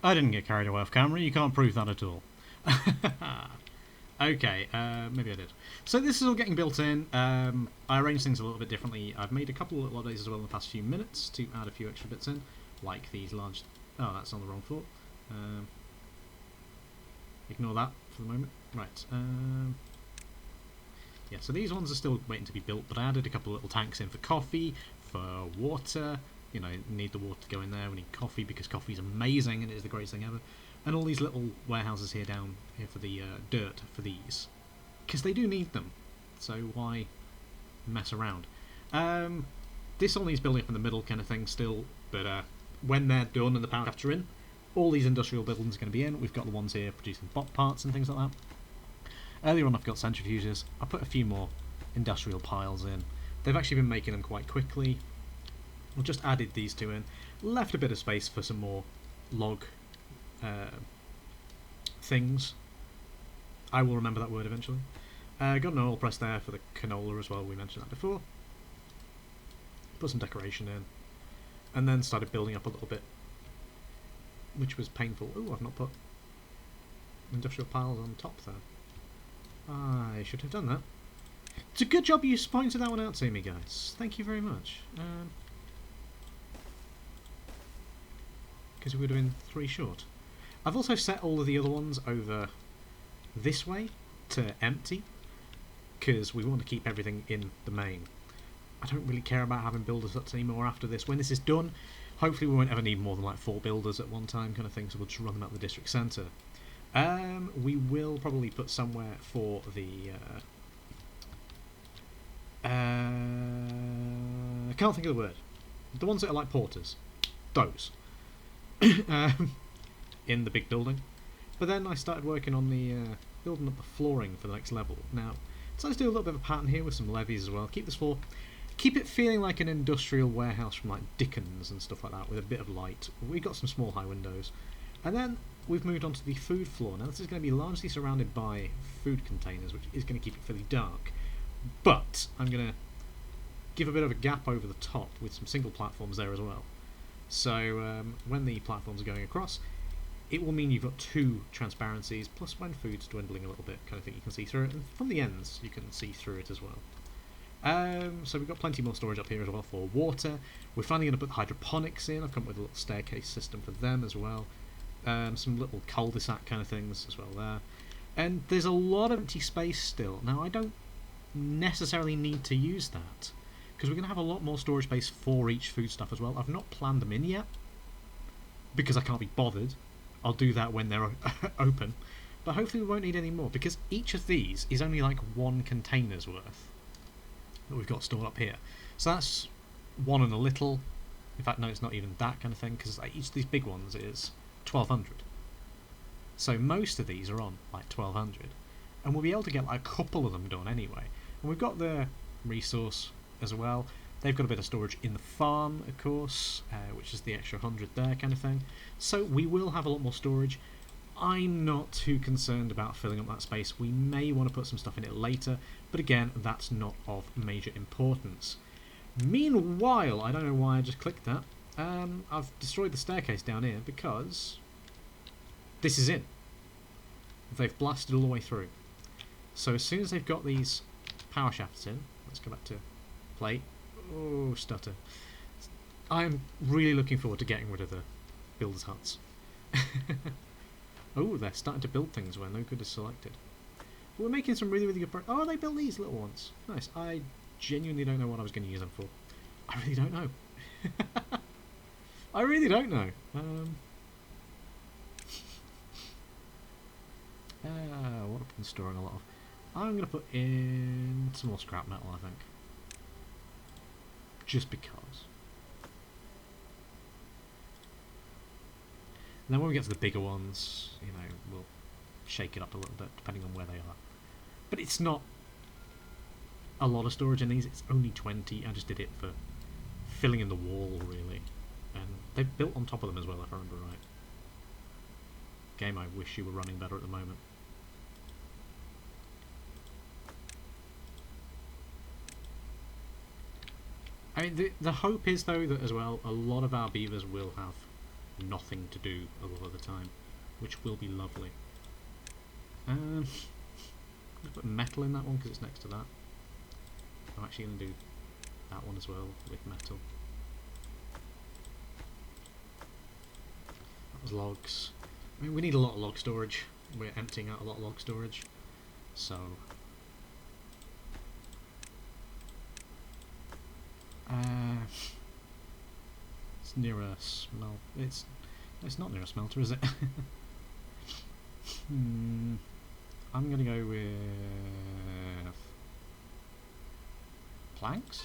I didn't get carried away off camera, you can't prove that at all. Okay, maybe I did. So this is all getting built in. I arranged things a little bit differently. I've made a couple of little updates as well in the past few minutes to add a few extra bits in, like these large... Oh, that's on the wrong floor. Ignore that for the moment. Right. Yeah, so these ones are still waiting to be built, but I added a couple of little tanks in for coffee, for water. You know, need the water to go in there. We need coffee because coffee's amazing and it is the greatest thing ever. And all these little warehouses here down here for the dirt for these, because they do need them. So why mess around? This all needs building up in the middle kind of thing still, but when they're done and the power shafts are in, all these industrial buildings are going to be in. We've got the ones here producing bot parts and things like that. Earlier on I've got centrifuges. I put a few more industrial piles in. They've actually been making them quite quickly. I've just added these two in. Left a bit of space for some more log things. I will remember that word eventually. Got an oil press there for the canola as well, we mentioned that before. Put some decoration in. And then started building up a little bit, which was painful. Oh, I've not put industrial piles on top there. I should have done that. It's a good job you pointed that one out to me, guys. Thank you very much. Because we would have been 3 short. I've also set all of the other ones over this way to empty, because we want to keep everything in the main. I don't really care about having builders huts anymore after this. When this is done, hopefully we won't ever need more than like 4 builders at one time kind of thing, so we'll just run them out the district centre. We will probably put somewhere for the... I can't think of the word. The ones that are like porters. Those. In the big building. But then I started working on the building up the flooring for the next level. Now, so let's do a little bit of a pattern here with some levees as well. Keep this floor, keep it feeling like an industrial warehouse from like Dickens and stuff like that, with a bit of light. We've got some small high windows, and then we've moved on to the food floor. Now this is going to be largely surrounded by food containers, which is going to keep it fairly dark. But I'm going to give a bit of a gap over the top with some single platforms there as well. So when the platforms are going across, it will mean you've got 2 transparencies, plus when food's dwindling a little bit, kind of thing, you can see through it, and from the ends you can see through it as well. So we've got plenty more storage up here as well for water. We're finally going to put the hydroponics in. I've come up with a little staircase system for them as well. Some little cul-de-sac kind of things as well there. And there's a lot of empty space still. Now I don't necessarily need to use that, because we're going to have a lot more storage space for each food stuff as well. I've not planned them in yet, because I can't be bothered. I'll do that when they're open. But hopefully we won't need any more, because each of these is only like 1 container's worth that we've got stored up here. So that's 1 and a little. In fact, no, it's not even that kind of thing, because like, each of these big ones is 1200. So most of these are on like 1200. And we'll be able to get like a couple of them done anyway. And we've got the resource as well. They've got a bit of storage in the farm, of course, which is the extra 100 there kind of thing. So we will have a lot more storage. I'm not too concerned about filling up that space. We may want to put some stuff in it later, but again, that's not of major importance. Meanwhile, I don't know why I just clicked that. I've destroyed the staircase down here because this is in. They've blasted all the way through. So as soon as they've got these power shafts in, let's go back to plate. Oh, stutter. I'm really looking forward to getting rid of the builders' huts. Oh, they're starting to build things where no good is selected. But we're making some really, really good progress. Oh, they built these little ones. Nice. I genuinely don't know what I was going to use them for. I really don't know. I really don't know. What I've been storing a lot of. I'm going to put in some more scrap metal, I think. Just because. And then when we get to the bigger ones, you know, we'll shake it up a little bit depending on where they are. But it's not a lot of storage in these, it's only 20. I just did it for filling in the wall, really. And they've built on top of them as well, if I remember right. Game I wish you were running better at the moment. I mean, the hope is, though, that as well, a lot of our beavers will have nothing to do a lot of the time, which will be lovely. Let's put metal in that one because it's next to that. I'm actually going to do that one as well with metal. That was logs. I mean, we need a lot of log storage. We're emptying out a lot of log storage, so it's near a smelt. It's not near a smelter, is it? I'm gonna go with planks.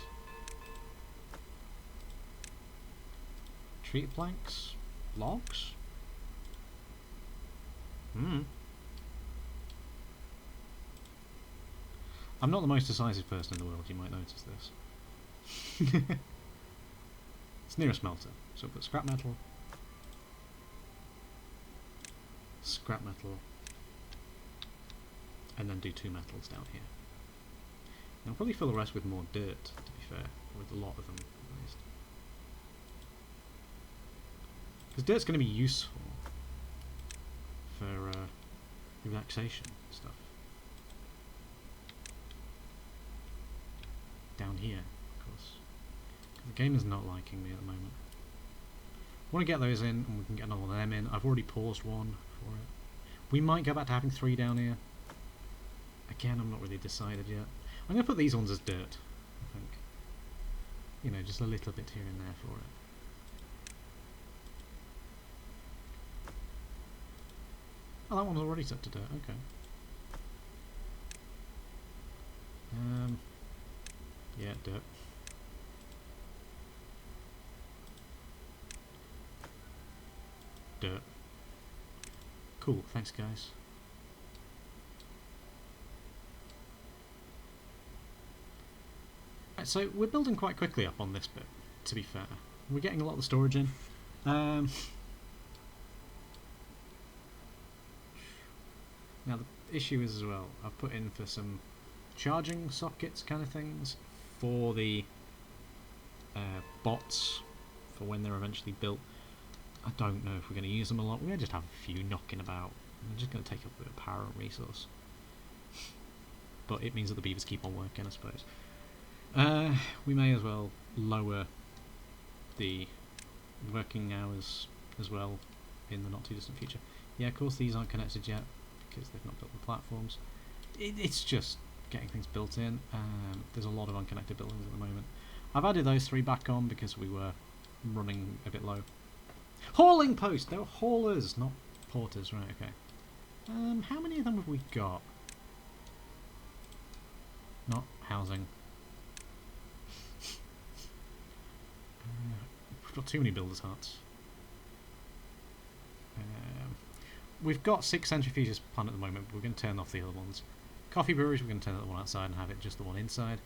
Treated planks, logs. I'm not the most decisive person in the world, you might notice this. It's near a smelter, so put scrap metal, and then do 2 metals down here. And I'll probably fill the rest with more dirt, to be fair, with a lot of them at least. Because dirt's going to be useful for relaxation stuff. Down here, of course. The game is not liking me at the moment. I want to get those in, and we can get another one of them in. I've already paused one for it. We might go back to having 3 down here. Again, I'm not really decided yet. I'm going to put these ones as dirt, I think. You know, just a little bit here and there for it. Oh, that one's already set to dirt, okay. Yeah, dirt. Dirt. Cool, thanks guys. Right, so we're building quite quickly up on this bit, to be fair. We're getting a lot of the storage in. Now the issue is as well, I've put in for some charging sockets kind of things for the bots for when they're eventually built. I don't know if we're going to use them a lot. We're going to just have a few knocking about. They're just going to take up a bit of power and resource. But it means that the beavers keep on working, I suppose. We may as well lower the working hours as well in the not too distant future. Yeah, of course these aren't connected yet because they've not built the platforms. It's just getting things built in. There's a lot of unconnected buildings at the moment. I've added those 3 back on because we were running a bit low. Hauling post! They're haulers, not porters, right, okay. How many of them have we got? Not housing. We've got too many builders' huts. We've got 6 centrifuges planned at the moment, but we're going to turn off the other ones. Coffee breweries, we're going to turn the one outside and have it just the one inside.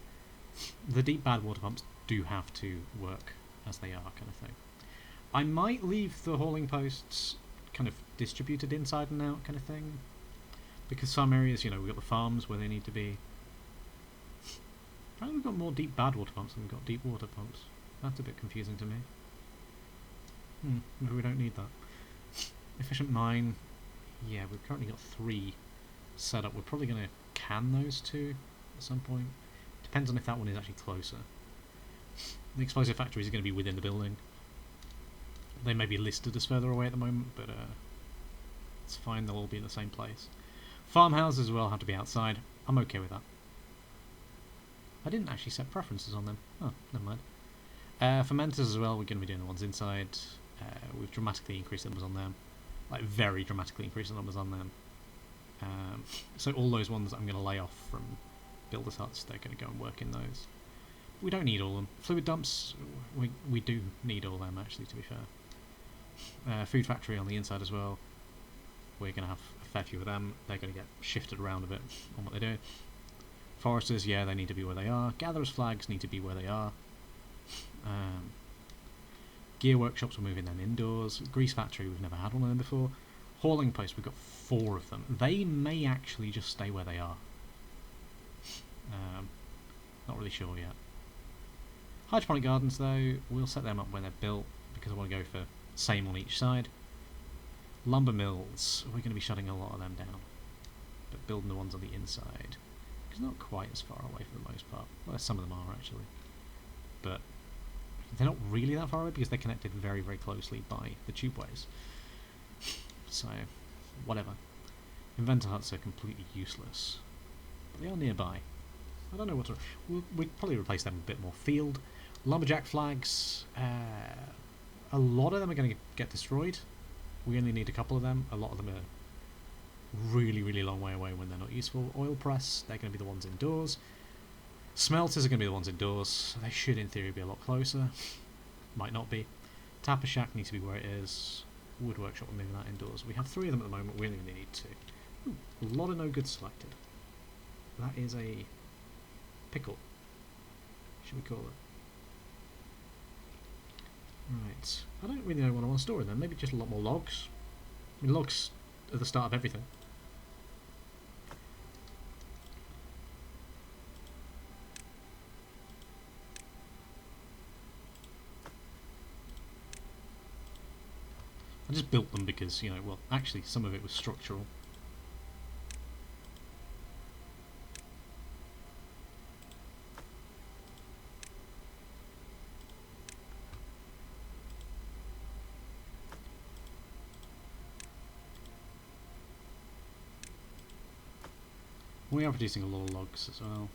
The deep bad water pumps do have to work as they are, kind of thing. I might leave the hauling posts kind of distributed inside and out, kind of thing. Because some areas, you know, we've got the farms where they need to be. Apparently we've got more deep bad water pumps than we've got deep water pumps. That's a bit confusing to me. Maybe we don't need that. Efficient mine. Yeah, we've currently got 3 set up. We're probably going to can those 2 at some point. Depends on if that one is actually closer. The explosive factory is going to be within the building. They may be listed as further away at the moment, but it's fine, they'll all be in the same place. Farmhouses as well have to be outside. I'm okay with that. I didn't actually set preferences on them. Oh, never mind. Fermenters as well, we're going to be doing the ones inside. We've dramatically increased the numbers on them. Like, very dramatically increased the numbers on them. So all those ones I'm going to lay off from builders' huts, they're going to go and work in those. We don't need all of them. Fluid dumps, we do need all of them, actually, to be fair. Food factory on the inside as well. We're going to have a fair few of them. They're going to get shifted around a bit on what they do. Foresters, yeah, they need to be where they are. Gatherers' flags need to be where they are. Gear workshops, we're moving them indoors. Grease factory, we've never had one of them before. Hauling posts, we've got 4 of them. They may actually just stay where they are. Not really sure yet. Hydroponic gardens, though, we'll set them up when they're built because I want to go for Same on each side. Lumber mills, we're going to be shutting a lot of them down, but building the ones on the inside, because not quite as far away for the most part. Well, some of them are actually, but they're not really that far away because they're connected very, very closely by the tubeways. So, whatever. Inventor huts are completely useless, but they are nearby. I don't know what to... We'd probably replace them with a bit more field. Lumberjack flags, a lot of them are going to get destroyed. We only need a couple of them. A lot of them are really, really long way away when they're not useful. Oil press, they're going to be the ones indoors. Smelters are going to be the ones indoors. So they should, in theory, be a lot closer. Might not be. Tapper shack needs to be where it is. Wood workshop, we're moving that indoors. We have 3 of them at the moment. We only need 2. Ooh, a lot of no goods selected. That is a pickle. Should we call it? Right. I don't really know what I want to store in them. Maybe just a lot more logs. I mean, logs are the start of everything. I just built them because, you know, well, actually some of it was structural. We are producing a lot of logs as well.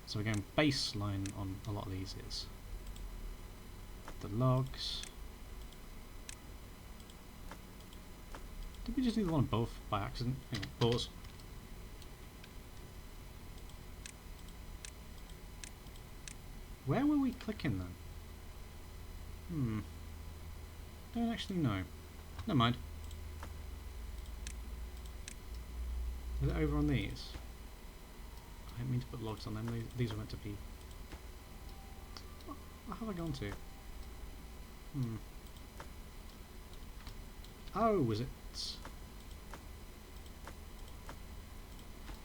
So again, baseline on a lot of these is the logs. Did we just do the one above by accident? Hang on, pause. Where were we clicking then? Don't actually know. Never mind. Is it over on these? I didn't mean to put logs on them. These are meant to be... What have I gone to? Oh, was it?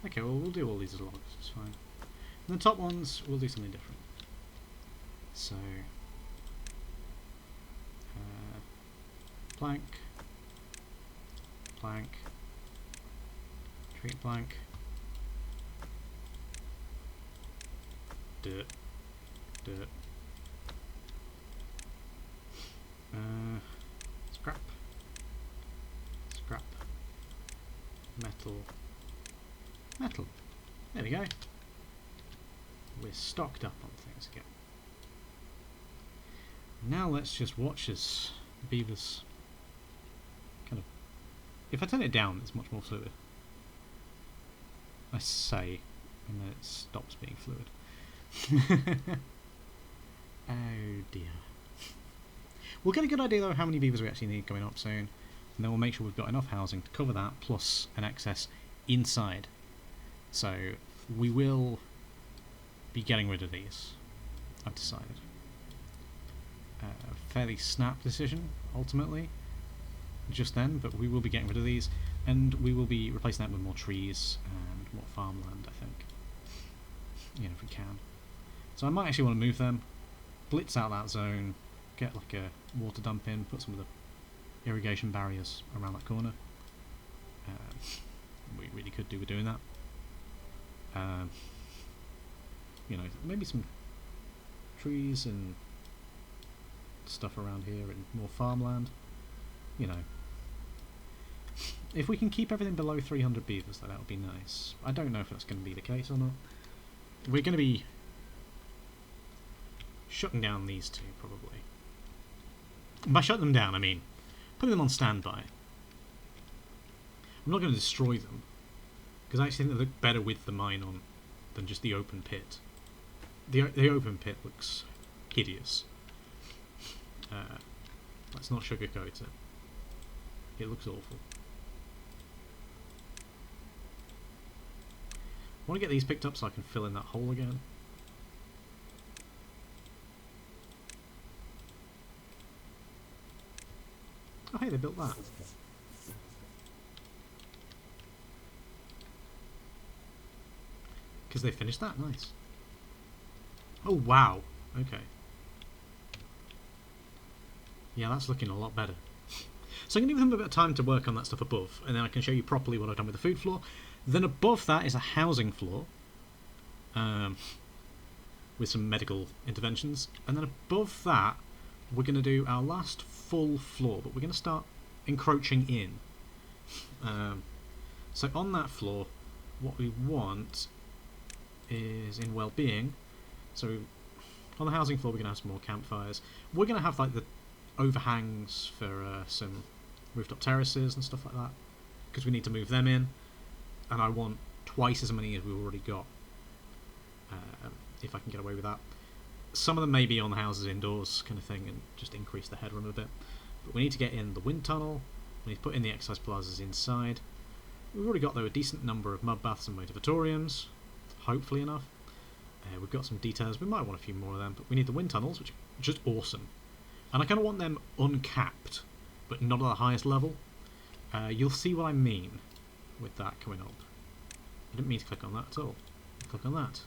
Okay, well we'll do all these as logs, it's fine. And the top ones, we'll do something different. So... plank. Plank. Treat plank. Dirt. Dirt. Scrap. Scrap. Metal. Metal. There we go. We're stocked up on things again. Now let's just watch as beavers kind of... If I turn it down, it's much more fluid. I say, and then it stops being fluid. Oh dear. We'll get a good idea though of how many beavers we actually need coming up soon, and then we'll make sure we've got enough housing to cover that, plus an excess inside. So we will be getting rid of these, I've decided. A fairly snap decision, ultimately, just then, but we will be getting rid of these, and we will be replacing that with more trees and more farmland, I think. You know, if we can. So I might actually want to move them, blitz out that zone, get like a water dump in, put some of the irrigation barriers around that corner. We really could do with doing that. You know, maybe some trees and stuff around here and more farmland. You know, if we can keep everything below 300 beavers, that would be nice. I don't know if that's going to be the case or not. We're going to be shutting down these two, probably. And by shutting them down, I mean putting them on standby. I'm not going to destroy them, because I actually think they look better with the mine on than just the open pit. The open pit looks hideous. Let's not sugarcoat it. It looks awful. I want to get these picked up so I can fill in that hole again. Oh hey, they built that. Because they finished that, nice. Oh wow, okay. Yeah, that's looking a lot better. So I'm going to give them a bit of time to work on that stuff above, and then I can show you properly what I've done with the food floor. Then above that is a housing floor, with some medical interventions. And then above that, we're going to do our last full floor, but we're going to start encroaching in. So on that floor, what we want is in well-being. So on the housing floor, we're going to have some more campfires. We're going to have like the overhangs for some rooftop terraces and stuff like that, because we need to move them in, and I want twice as many as we've already got, if I can get away with that. Some of them may be on the houses indoors kind of thing and just increase the headroom a bit, but we need to get in the wind tunnel, we need to put in the exercise plazas inside. We've already got though a decent number of mud baths and motivatoriums, hopefully enough. We've got some details, we might want a few more of them, but we need the wind tunnels, which are just awesome. And I kind of want them uncapped, but not at the highest level. You'll see what I mean with that coming up. I didn't mean to click on that at all. Click on that.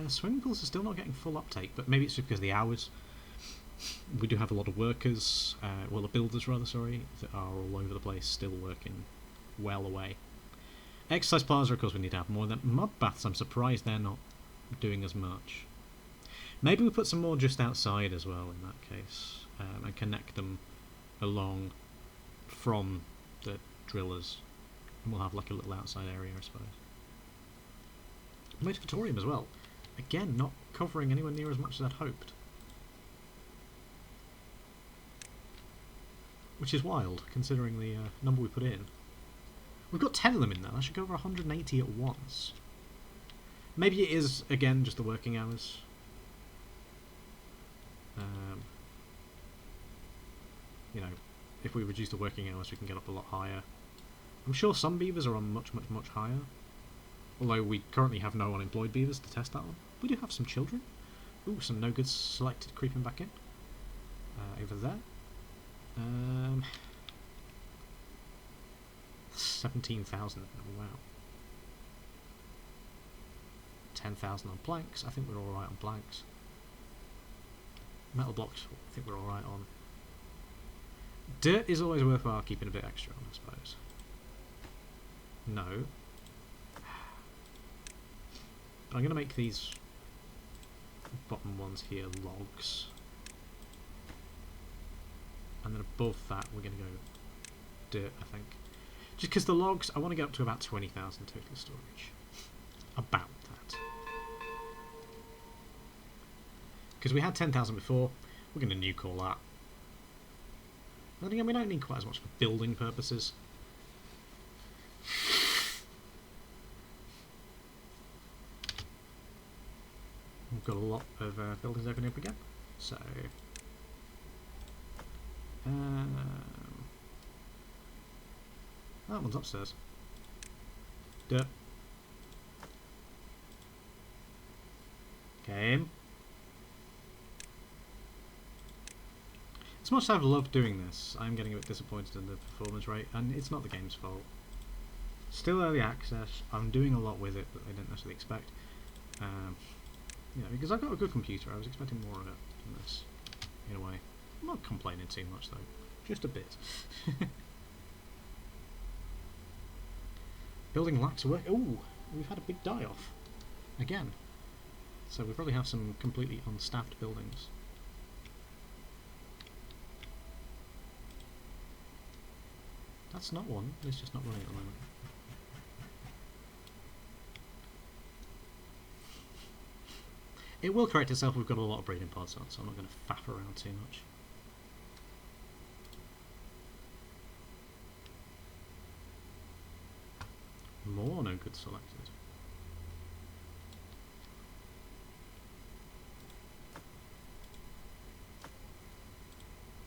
Swimming pools are still not getting full uptake, but maybe it's just because of the hours. We do have a lot of workers, well, the builders rather, sorry, that are all over the place, still working well away. Exercise plaza, of course, we need to have more of them. Mud baths, I'm surprised they're not doing as much. Maybe we put some more just outside as well in that case, and connect them along from the drillers. And we'll have like a little outside area, I suppose. Motivatorium as well. Again, not covering anywhere near as much as I'd hoped. Which is wild, considering the number we put in. We've got 10 of them in there. That should go over 180 at once. Maybe it is, again, just the working hours. You know, if we reduce the working hours, we can get up a lot higher. I'm sure some beavers are on much, much, much higher. Although we currently have no unemployed beavers to test that on. We do have some children. Ooh, some no goods selected creeping back in. Over there. 17,000. Oh, wow. 10,000 on planks. I think we're alright on planks. Metal blocks, I think we're alright on. Dirt is always worthwhile keeping a bit extra on, I suppose. No. But I'm going to make these bottom ones here logs. And then above that we're going to go dirt, I think. Just because the logs, I want to get up to about 20,000 total storage. About that. Because we had 10,000 before, we're going to nuke all that. Then again, we don't need quite as much for building purposes. We've got a lot of buildings opening up again, so that one's upstairs. Dirt. Game. As much as I've loved doing this, I'm getting a bit disappointed in the performance rate, and it's not the game's fault. Still early access, I'm doing a lot with it that I didn't necessarily expect. You know, because I've got a good computer, I was expecting more of it than this, in a way. I'm not complaining too much though, just a bit. Building lacks work. Ooh, we've had a big die-off. Again. So we probably have some completely unstaffed buildings. That's not one, it's just not running at the moment. It will correct itself, we've got a lot of breeding pods on, so I'm not going to faff around too much. More no good selected.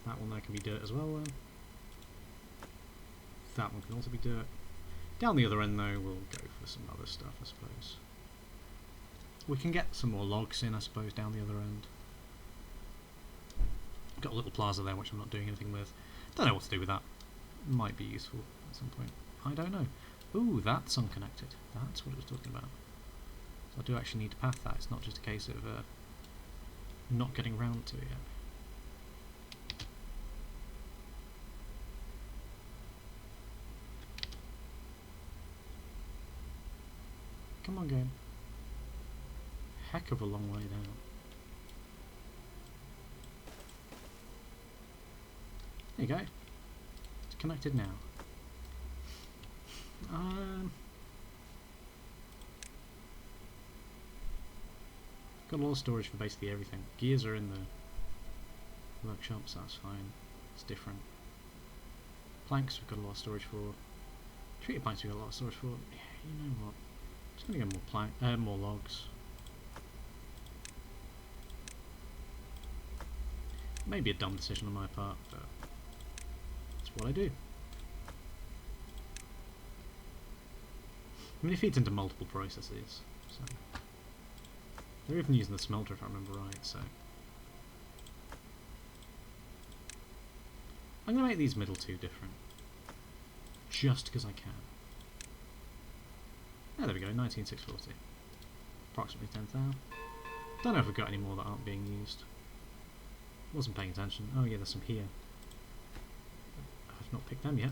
That one there can be dirt as well then. That one can also be dirt. Down the other end though, we'll go for some other stuff, I suppose. We can get some more logs in, I suppose, down the other end. Got a little plaza there, which I'm not doing anything with. Don't know what to do with that. Might be useful at some point. I don't know. Ooh, that's unconnected. That's what it was talking about. So I do actually need to path that. It's not just a case of not getting round to it yet. on, game. Heck of a long way down. There you go. It's connected now. Got a lot of storage for basically everything. Gears are in the workshops, that's fine. It's different. Planks we've got a lot of storage for. Treated planks we've got a lot of storage for. Yeah, you know what? Just gonna get more logs. Maybe a dumb decision on my part, but it's what I do. I mean, it feeds into multiple processes, so they're even using the smelter if I remember right. So I'm gonna make these middle two different, just because I can. Oh, there we go, 19,640. Approximately 10,000. Don't know if we've got any more that aren't being used. Wasn't paying attention. Oh yeah, there's some here. I've not picked them yet.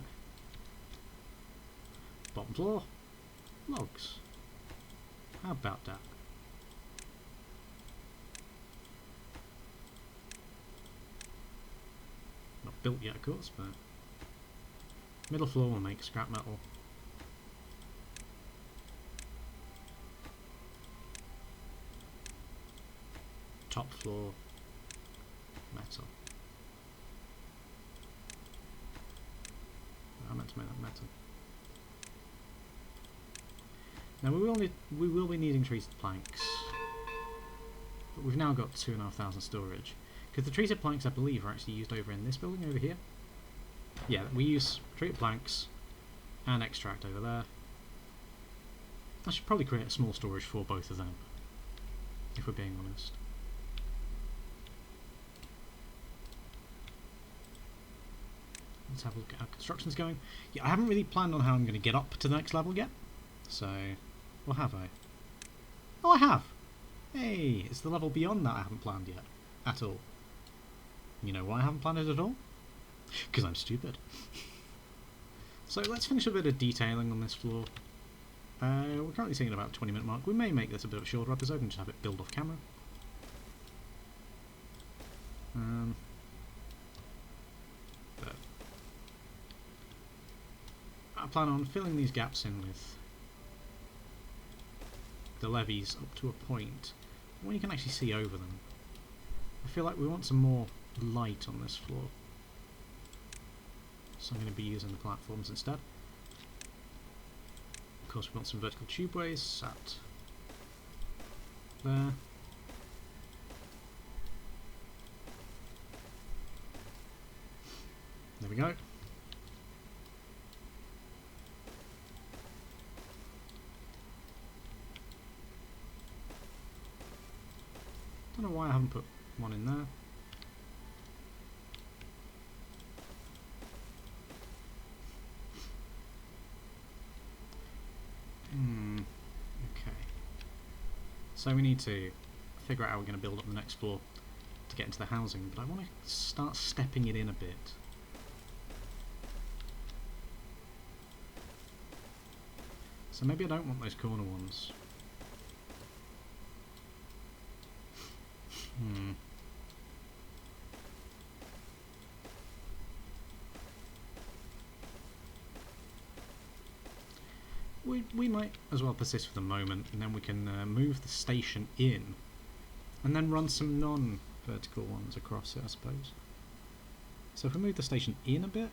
Bottom floor. Logs. How about that? Not built yet, of course, but middle floor will make scrap metal. Top floor, metal. I meant to make that metal. Now we will be needing treated planks, but we've now got 2,500 storage. Because the treated planks, I believe, are actually used over in this building over here. Yeah, we use treated planks and extract over there. I should probably create a small storage for both of them, if we're being honest. Let's have a look at how construction's going. Yeah, I haven't really planned on how I'm going to get up to the next level yet. So, or have I? Oh, I have! Hey, it's the level beyond that I haven't planned yet. At all. You know why I haven't planned it at all? Because I'm stupid. So let's finish a bit of detailing on this floor. We're currently seeing about a 20-minute mark. We may make this a bit of a shorter episode and just have it build off camera. But I plan on filling these gaps in with the levees up to a point when you can actually see over them. I feel like we want some more light on this floor, so I'm going to be using the platforms instead. Of course, we want some vertical tubeways sat there. There we go. Don't know why I haven't put one in there. Okay. So we need to figure out how we're going to build up the next floor to get into the housing, but I want to start stepping it in a bit. So maybe I don't want those corner ones. We might as well persist for the moment, and then we can move the station in, and then run some non-vertical ones across it, I suppose. So if we move the station in a bit,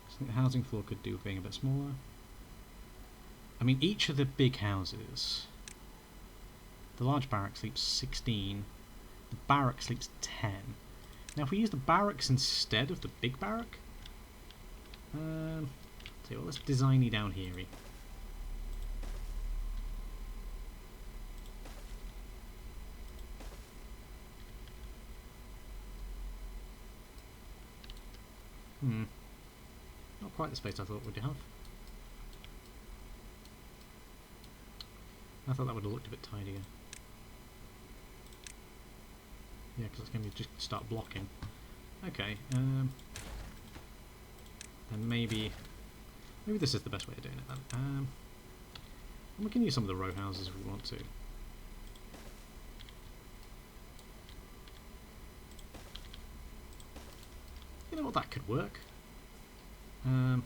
I think the housing floor could do with being a bit smaller. I mean, each of the big houses, the large barrack sleeps 16, the barrack sleeps 10. Now if we use the barracks instead of the big barrack, tell you what, let's design-y down here. Not quite the space I thought we'd have. I thought that would have looked a bit tidier. Yeah, because it's going to just start blocking. Okay, then maybe this is the best way of doing it then. And we can use some of the row houses if we want to. You know what, that could work. And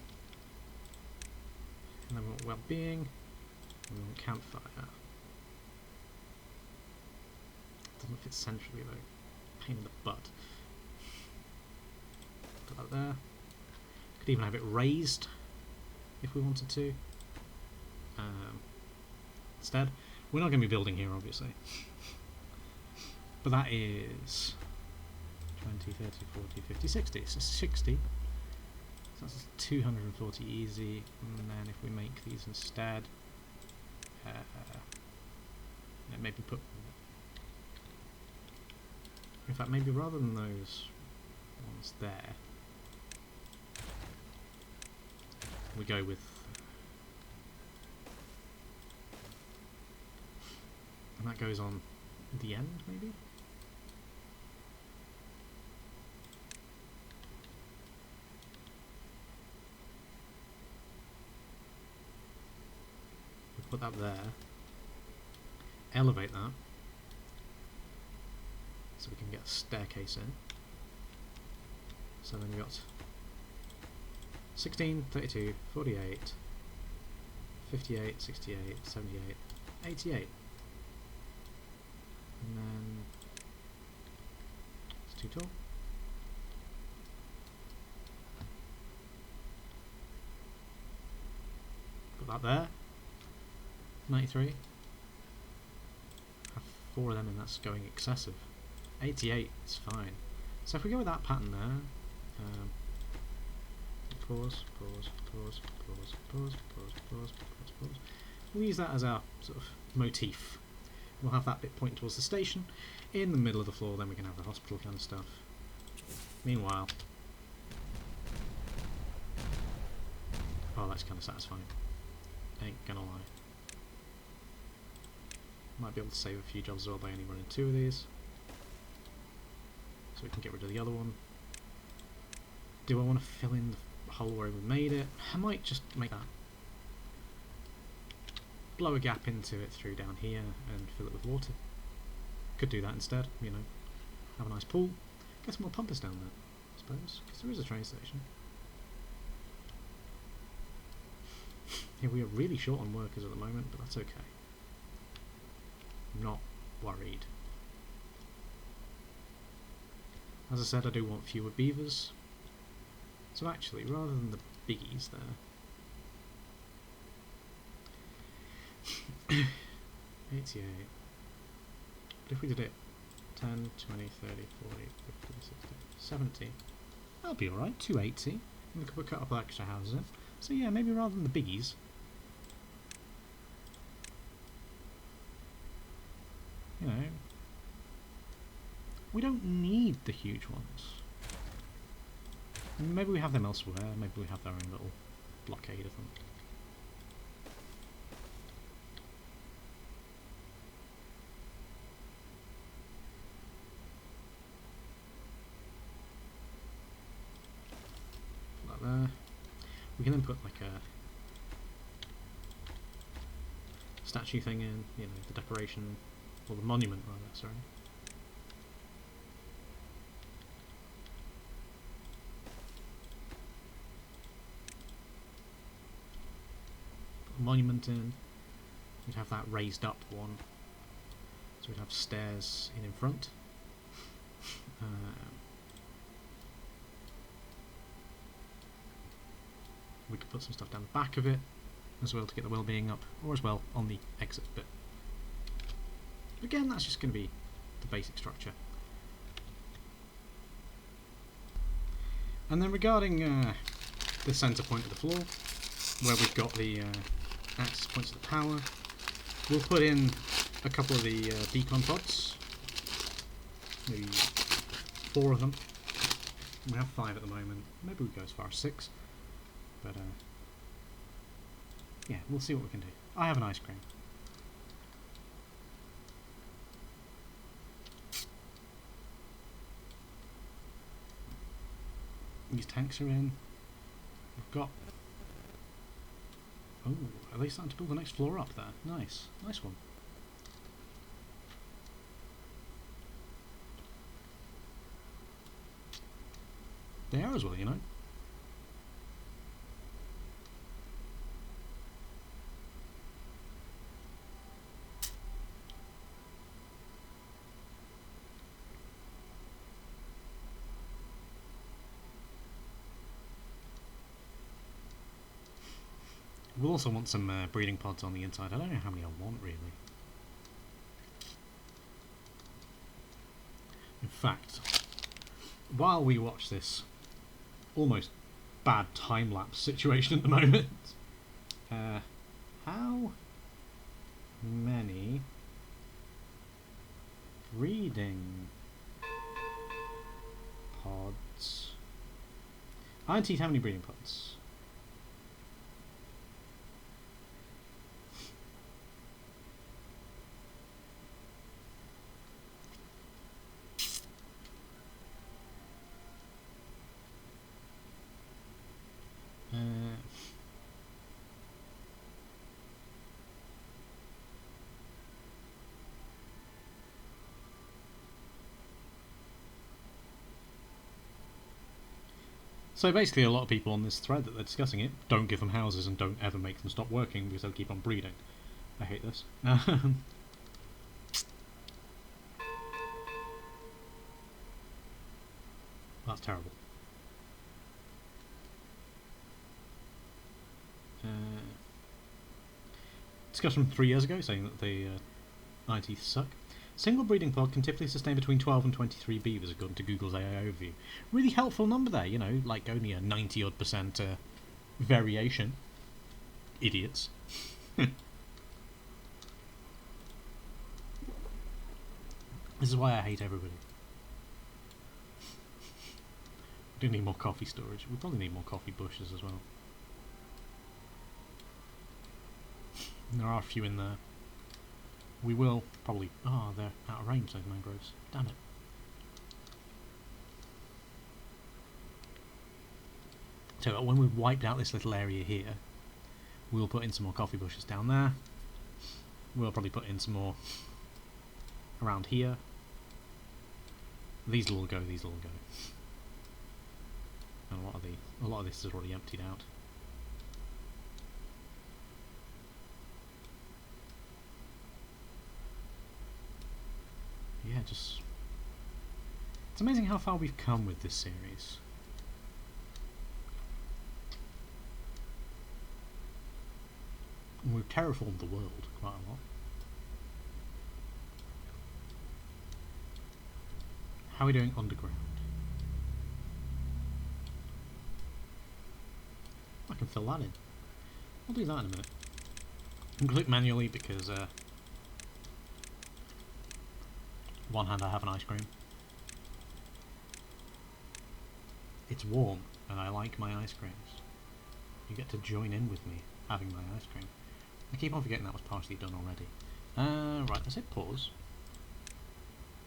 then we want well-being, and we want campfire. Doesn't fit centrally though. Pain in the butt. Put that there. Could even have it raised if we wanted to. Instead, we're not going to be building here, obviously. But that is 20, 30, 40, 50, 60. So 60. So that's 240 easy. And then if we make these instead, maybe put. In fact, maybe rather than those ones there, we go with. And that goes on the end, maybe? We'll put that there. Elevate that. So we can get a staircase in. So then we've got 16, 32, 48, 58, 68, 78, 88. And then it's too tall. Put that there. 93. Have 4 of them and that's going excessive. 88 is fine. So if we go with that pattern there, pause, pause, pause, pause, pause, pause, pause, pause, pause. We'll use that as our sort of motif. We'll have that bit point towards the station. In the middle of the floor, then we can have the hospital kind of stuff. Meanwhile, oh, that's kind of satisfying. Ain't gonna lie. Might be able to save a few jobs as well by only running 2 of these. So we can get rid of the other one. Do I want to fill in the hole where we made it? I might just make that. Blow a gap into it through down here and fill it with water. Could do that instead, you know. Have a nice pool. Get some more pumpers down there, I suppose, because there is a train station. Yeah, we are really short on workers at the moment, but that's okay. I'm not worried. As I said, I do want fewer beavers. So actually, rather than the biggies there, 88. But if we did it 10, 20, 30, 40, 50, 60, 70, that'll be alright, 280. And we could put a couple of extra houses in. So yeah, maybe rather than the biggies, you know, we don't need the huge ones. Maybe we have them elsewhere, maybe we have their own little blockade of them. Put that there. We can then put like a statue thing in, you know, the decoration, or the monument rather, sorry. Monument in, we'd have that raised up one, so we'd have stairs in front. We could put some stuff down the back of it as well to get the well-being up, or as well on the exit bit. Again, that's just going to be the basic structure. And then regarding the centre point of the floor, where we've got the access points to the power, we'll put in a couple of the decon pods, maybe 4 of them. We have 5 at the moment, maybe we go as far as 6, but yeah, we'll see what we can do. I have an ice cream. These tanks are in. We've got Oh, are they starting to build the next floor up there? Nice. Nice one. They are as well, you know. We'll also want some breeding pods on the inside. I don't know how many I want, really. In fact, while we watch this almost bad time-lapse situation at the moment, how many breeding pods? Iron Teeth, how many breeding pods? So basically a lot of people on this thread that they're discussing it don't give them houses and don't ever make them stop working because they'll keep on breeding. I hate this. That's terrible. Discussion from 3 years ago saying that the iron teeth suck. Single breeding pod can typically sustain between 12 and 23 beavers according to Google's AI overview. Really helpful number there, you know, like only a 90-odd% variation. Idiots. This is why I hate everybody. We do need more coffee storage. We probably need more coffee bushes as well. There are a few in there. We will probably... Oh, they're out of range, those mangroves. Damn it. So when we've wiped out this little area here, we'll put in some more coffee bushes down there. We'll probably put in some more around here. These will all go, these will all go. And a lot of this is already emptied out. Yeah, just... It's amazing how far we've come with this series. And we've terraformed the world quite a lot. How are we doing underground? I can fill that in. I'll do that in a minute. And click manually because one hand I have an ice cream. It's warm and I like my ice creams. You get to join in with me having my ice cream. I keep on forgetting that was partially done already. Right, let's hit pause.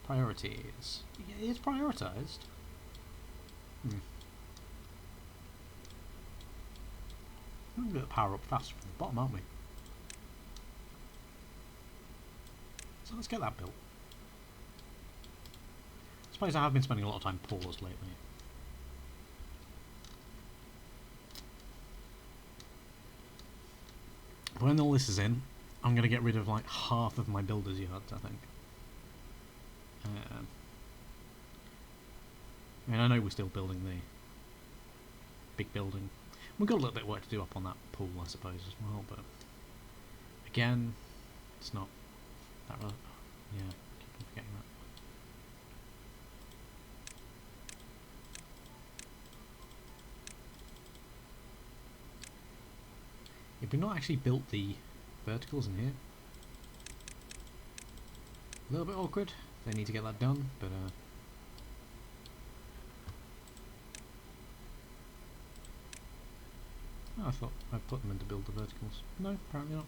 Priorities. Yeah, it's prioritised. We're going to power up faster from the bottom, aren't we? So let's get that built. I suppose I have been spending a lot of time paused lately. When all this is in, I'm going to get rid of like half of my builder's yards, I think. I mean, I know we're still building the big building. We've got a little bit of work to do up on that pool, I suppose, as well, but again, it's not that relevant. Yeah, keep on forgetting that. If we've not actually built the verticals in here, a little bit awkward. They need to get that done, but oh, I thought I'd put them in to build the verticals. No, apparently not.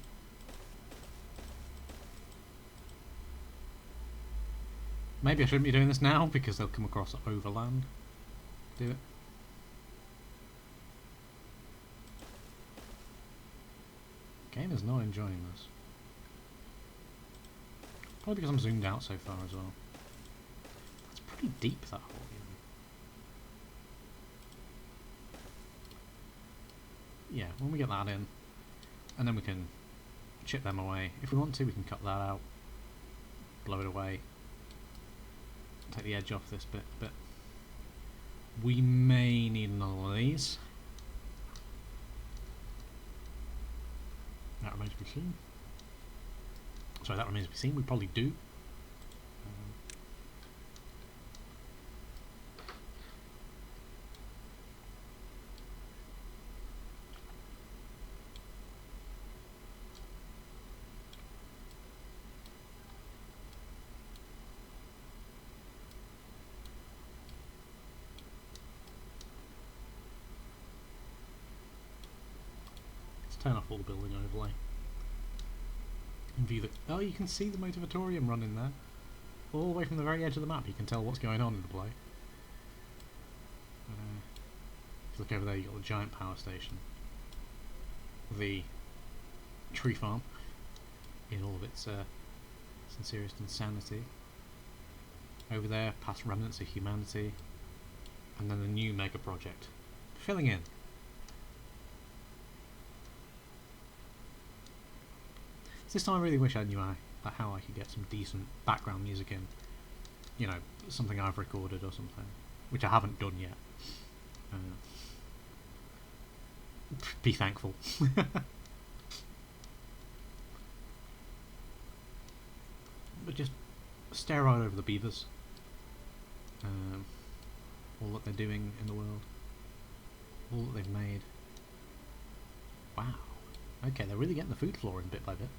Maybe I shouldn't be doing this now because they'll come across overland. Do it. Game is not enjoying this. Probably because I'm zoomed out so far as well. It's pretty deep, that hole. Yeah, when we get that in, and then we can chip them away. If we want to, we can cut that out, blow it away, take the edge off this bit, but we may need another one of these. That remains to be seen. Sorry, that remains to be seen. We probably do. Turn off all the building overlay. And view the... Oh, you can see the motivatorium running there. All the way from the very edge of the map, you can tell what's going on in the play. If you look over there, you've got the giant power station. The tree farm, in all of its sincerest insanity. Over there, past remnants of humanity. And then the new mega project. Filling in. This time I really wish I knew how I could get some decent background music in. You know, something I've recorded or something. Which I haven't done yet. Be thankful. But just stare right over the beavers. All that they're doing in the world. All that they've made. Wow. Okay, they're really getting the food flooring bit by bit.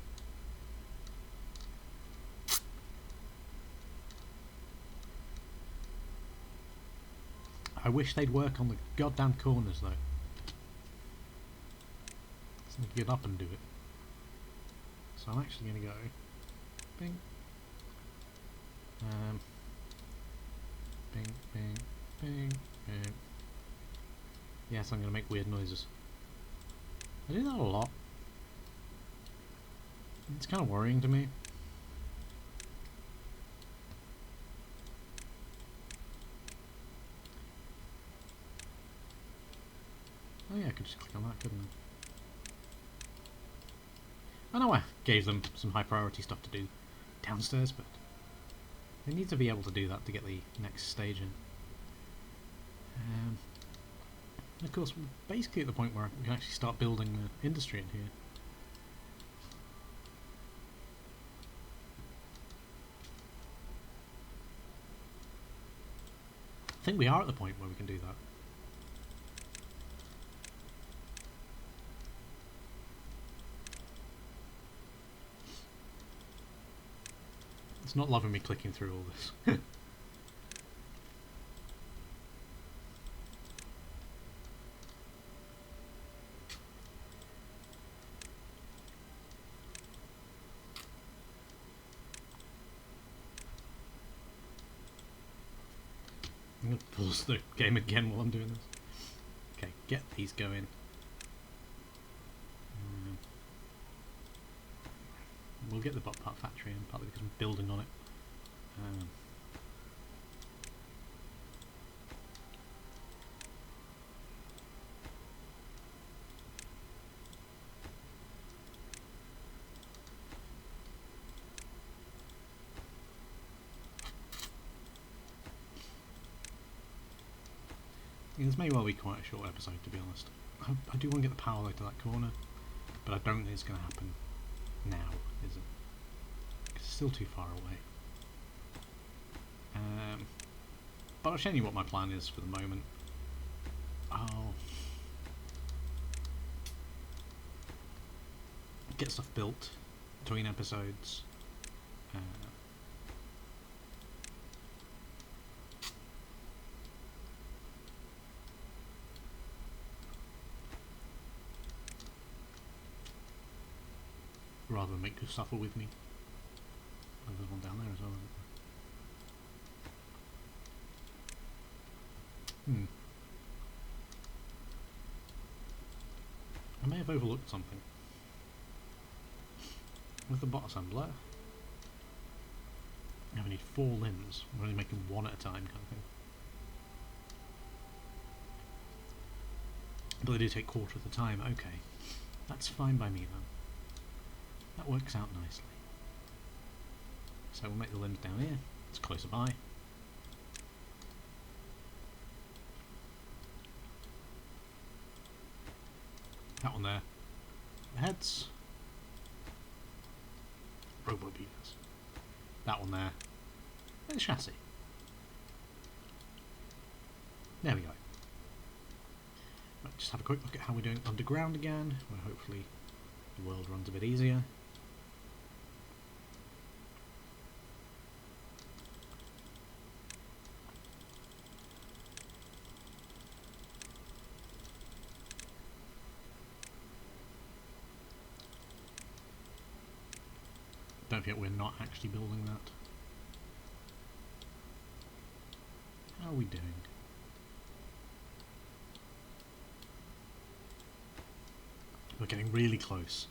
I wish they'd work on the goddamn corners though. So they can get up and do it. So I'm actually going to go... Bing. Bing, bing, bing, bing. Yes, I'm going to make weird noises. I do that a lot. It's kind of worrying to me. Oh yeah, I could just click on that, couldn't I? I know I gave them some high priority stuff to do downstairs, but they need to be able to do that to get the next stage in. And of course, we're basically at the point where we can actually start building the industry in here. I think we are at the point where we can do that. It's not loving me clicking through all this. I'm going to pause the game again while I'm doing this. Okay, get these going. We'll get the bot part factory in, partly because I'm building on it. Yeah, this may well be quite a short episode, to be honest. I do want to get the power line to that corner, but I don't think it's going to happen now, is it? It's still too far away. But I'll show you what my plan is for the moment. I'll get stuff built between episodes. Rather than make you suffer with me. Oh, there's one down there as well. I may have overlooked something. with the bot assembler. Now we need 4 limbs. We're only making 1 at a time, kind of thing. But they do take quarter of the time. Okay, that's fine by me then. That works out nicely. So we'll make the limbs down here. It's closer by. That one there. The heads. Robo beavers. That one there. And the chassis. There we go. Right, just have a quick look at how we're doing underground again, where hopefully the world runs a bit easier. Don't forget we're not actually building that. How are we doing? We're getting really close.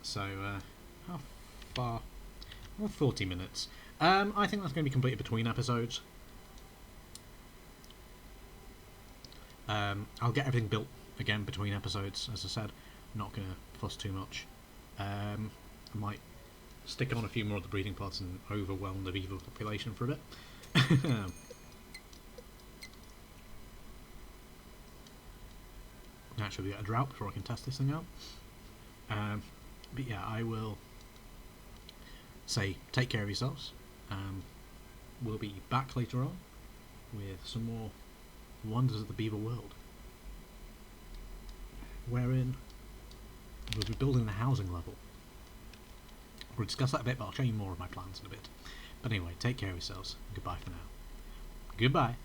So, how far? Well, 40 minutes. I think that's going to be completed between episodes. I'll get everything built again between episodes, as I said. I'm not going to fuss too much. I might stick on a few more of the breeding pods and overwhelm the beaver population for a bit. Actually, get a drought before I can test this thing out. But yeah, I will say take care of yourselves. We'll be back later on with some more wonders of the beaver world, wherein we'll be building the housing level. We'll discuss that a bit, but I'll show you more of my plans in a bit. But anyway, take care of yourselves. Goodbye for now. Goodbye.